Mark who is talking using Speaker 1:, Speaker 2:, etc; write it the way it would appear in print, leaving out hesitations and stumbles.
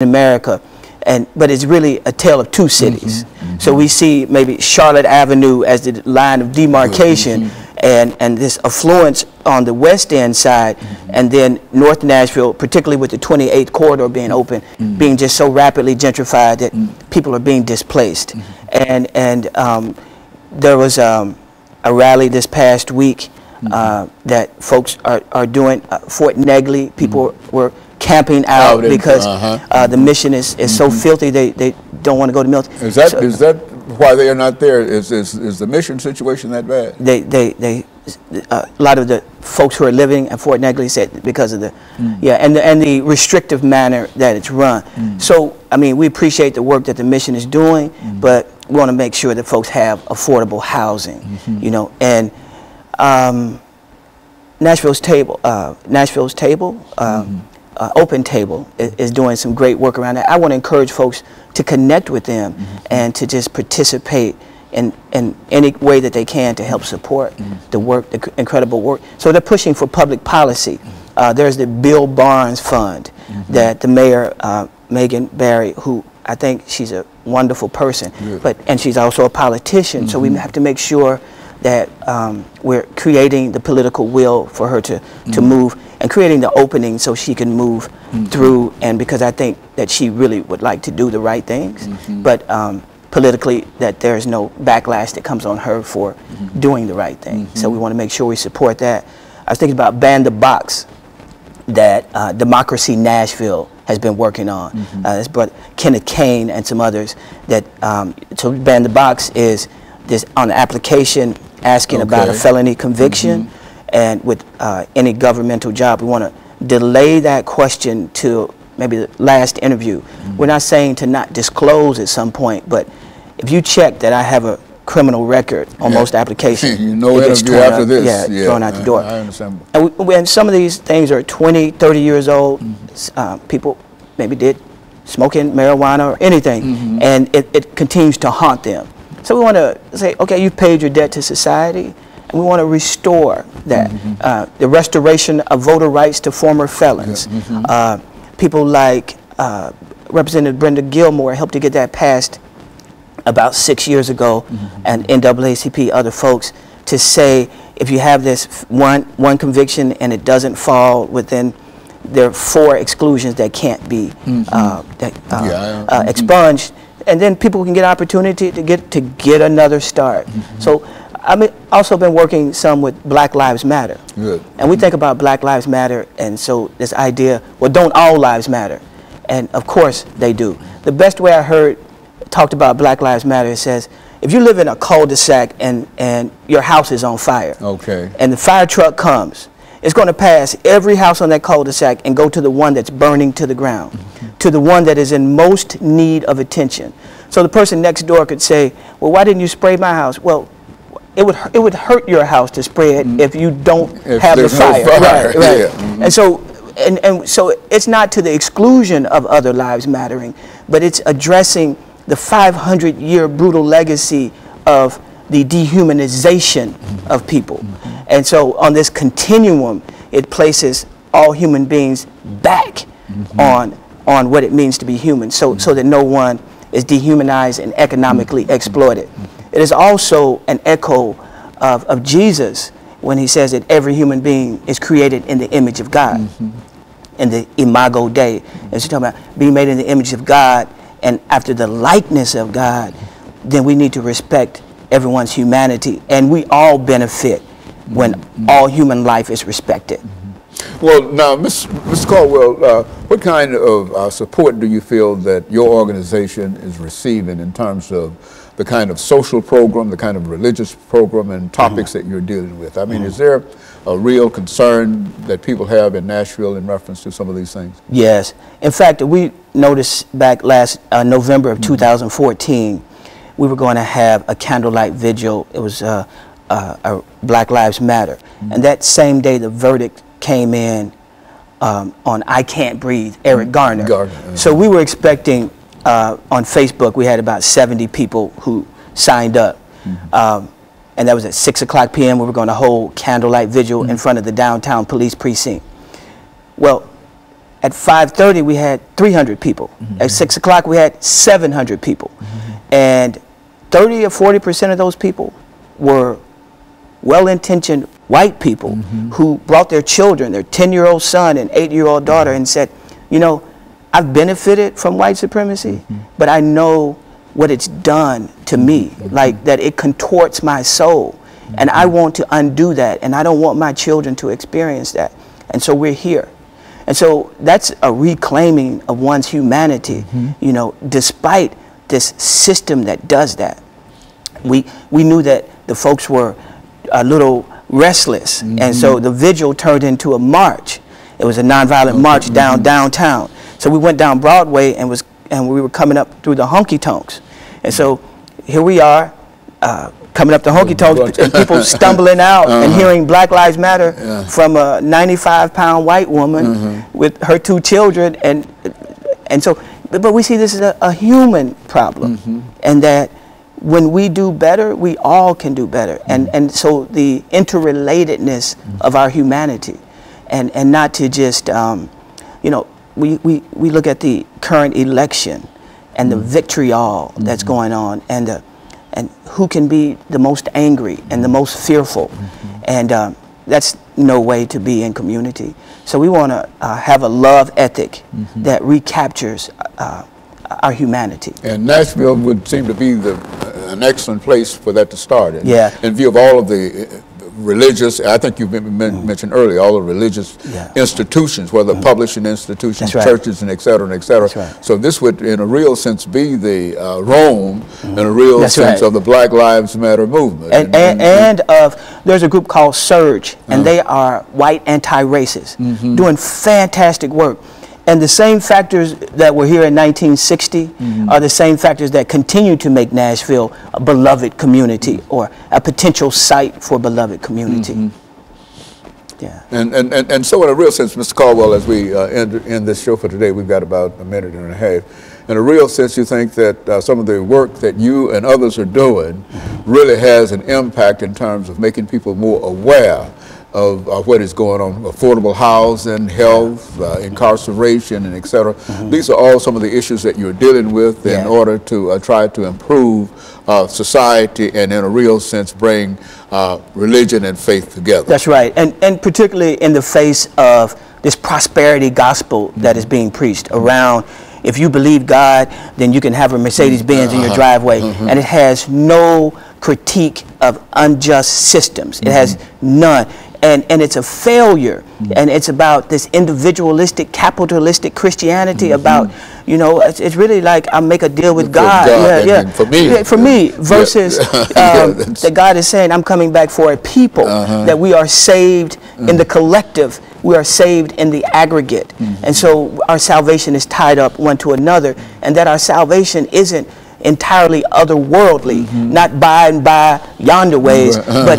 Speaker 1: in America, but it's really a tale of two cities. So we see maybe Charlotte Avenue as the line of demarcation, and this affluence on the West End side, and then North Nashville, particularly with the 28th corridor being open, being just so rapidly gentrified that people are being displaced. And there was a rally this past week that folks are doing. Fort Negley, people were camping out because the mission is so filthy they don't want to go to military.
Speaker 2: Is that why they are not there? Is the mission situation that bad?
Speaker 1: A lot of the folks who are living at Fort Negley said because of the and the restrictive manner that it's run. So I mean, we appreciate the work that the mission is doing, but we want to make sure that folks have affordable housing, you know. And Nashville's Table, Open Table is doing some great work around that. I want to encourage folks to connect with them and to just participate in any way that they can to help support the work, the incredible work. So they're pushing for public policy. There's the Bill Barnes Fund that the mayor, Megan Barry, who I think she's a wonderful person, and she's also a politician. So we have to make sure that we're creating the political will for her to move, and creating the opening so she can move through, and because I think that she really would like to do the right things, but politically that there's no backlash that comes on her for doing the right thing. So we want to make sure we support that. I was thinking about Ban the Box that Democracy Nashville has been working on. It's brought Kenneth Kane and some others that, so Ban the Box is this on the application asking about a felony conviction, and with any governmental job, we want to delay that question to maybe the last interview. We're not saying to not disclose at some point, but if you check that I have a criminal record on most applications,
Speaker 2: you know, interview after this,
Speaker 1: thrown out the door.
Speaker 2: I understand.
Speaker 1: And some of these things are 20, 30 years old. People maybe did smoking marijuana or anything, and it continues to haunt them. So we want to say, okay, you've paid your debt to society, and we want to restore that. The restoration of voter rights to former felons. People like Representative Brenda Gilmore helped to get that passed about 6 years ago, and NAACP, other folks, to say if you have this one conviction and it doesn't fall within, there are 4 exclusions that can't be expunged, and then people can get opportunity to get another start. So I've also been working some with Black Lives Matter. And we think about Black Lives Matter, and so this idea, well, don't all lives matter? And of course they do. The best way I heard talked about Black Lives Matter, it says, if you live in a cul-de-sac and your house is on fire, and the fire truck comes, it's going to pass every house on that cul-de-sac and go to the one that's burning to the ground, to the one that is in most need of attention. So the person next door could say, well, why didn't you spray my house? Well, it would hurt your house to spray it if you don't have the fire. And so it's not to the exclusion of other lives mattering, but it's addressing the 500-year brutal legacy of the dehumanization of people. And so on this continuum, it places all human beings back on what it means to be human, so that no one is dehumanized and economically exploited. It is also an echo of Jesus when he says that every human being is created in the image of God, in the imago Dei. As you're talking about being made in the image of God and after the likeness of God, then we need to respect everyone's humanity, and we all benefit when all human life is respected.
Speaker 2: Well, now, Mr. Caldwell, what kind of support do you feel that your organization is receiving in terms of the kind of social program, the kind of religious program and topics that you're dealing with? I mean, is there a real concern that people have in Nashville in reference to some of these things? Yes.
Speaker 1: In fact, we noticed back last November of 2014, we were going to have a candlelight vigil. It was Black Lives Matter. And that same day, the verdict came in on I Can't Breathe, Eric Garner. So we were expecting, on Facebook, we had about 70 people who signed up. And that was at 6:00 p.m. We were going to hold candlelight vigil in front of the downtown police precinct. Well, At 5:30, we had 300 people. At 6 o'clock, we had 700 people. And 30 or 40% of those people were well-intentioned white people who brought their children, their 10-year-old son and 8-year-old daughter, and said, you know, I've benefited from white supremacy, but I know what it's done to me, like that it contorts my soul. And I want to undo that, and I don't want my children to experience that. And so we're here. And so that's a reclaiming of one's humanity, you know, despite this system that does that. We knew that the folks were a little restless, and so the vigil turned into a march. It was a nonviolent march downtown. So we went down Broadway and we were coming up through the honky tonks. And so here we are, coming up the honky tonks, and people stumbling out and hearing Black Lives Matter from a 95-pound white woman with her 2 children, and so, but we see this as a human problem, and that when we do better, we all can do better, and so the interrelatedness of our humanity, and not to just, you know, we look at the current election and the vitriol that's going on, and who can be the most angry and the most fearful, and that's no way to be in community. So we want to have a love ethic that recaptures our humanity. And
Speaker 2: Nashville would seem to be an excellent place for that to start. In view of all of the religious, I think you mentioned earlier, all the religious institutions, whether publishing institutions, churches, and et cetera, and et cetera. So this would, in a real sense, be the Rome, in a real sense, of the Black Lives Matter movement.
Speaker 1: And there's a group called Surge, and they are white anti-racists, doing fantastic work. And the same factors that were here in 1960 are the same factors that continue to make Nashville a beloved community, or a potential site for beloved community.
Speaker 2: And so in a real sense, Mr. Caldwell, as we end this show for today, we've got about a minute and a half. In a real sense, you think that some of the work that you and others are doing really has an impact in terms of making people more aware of what is going on, affordable housing, health, incarceration, and et cetera. These are all some of the issues that you're dealing with in order to try to improve society and, in a real sense, bring religion and faith together.
Speaker 1: That's right, and particularly in the face of this prosperity gospel that is being preached around, if you believe God, then you can have a Mercedes-Benz in your driveway, and it has no critique of unjust systems. It has none. And it's a failure, and it's about this individualistic, capitalistic Christianity, about, you know, it's really like I make a deal with God. For me, versus that God is saying, I'm coming back for a people, that we are saved in the collective, we are saved in the aggregate. And so our salvation is tied up one to another, and that our salvation isn't entirely otherworldly, not by and by yonder ways, but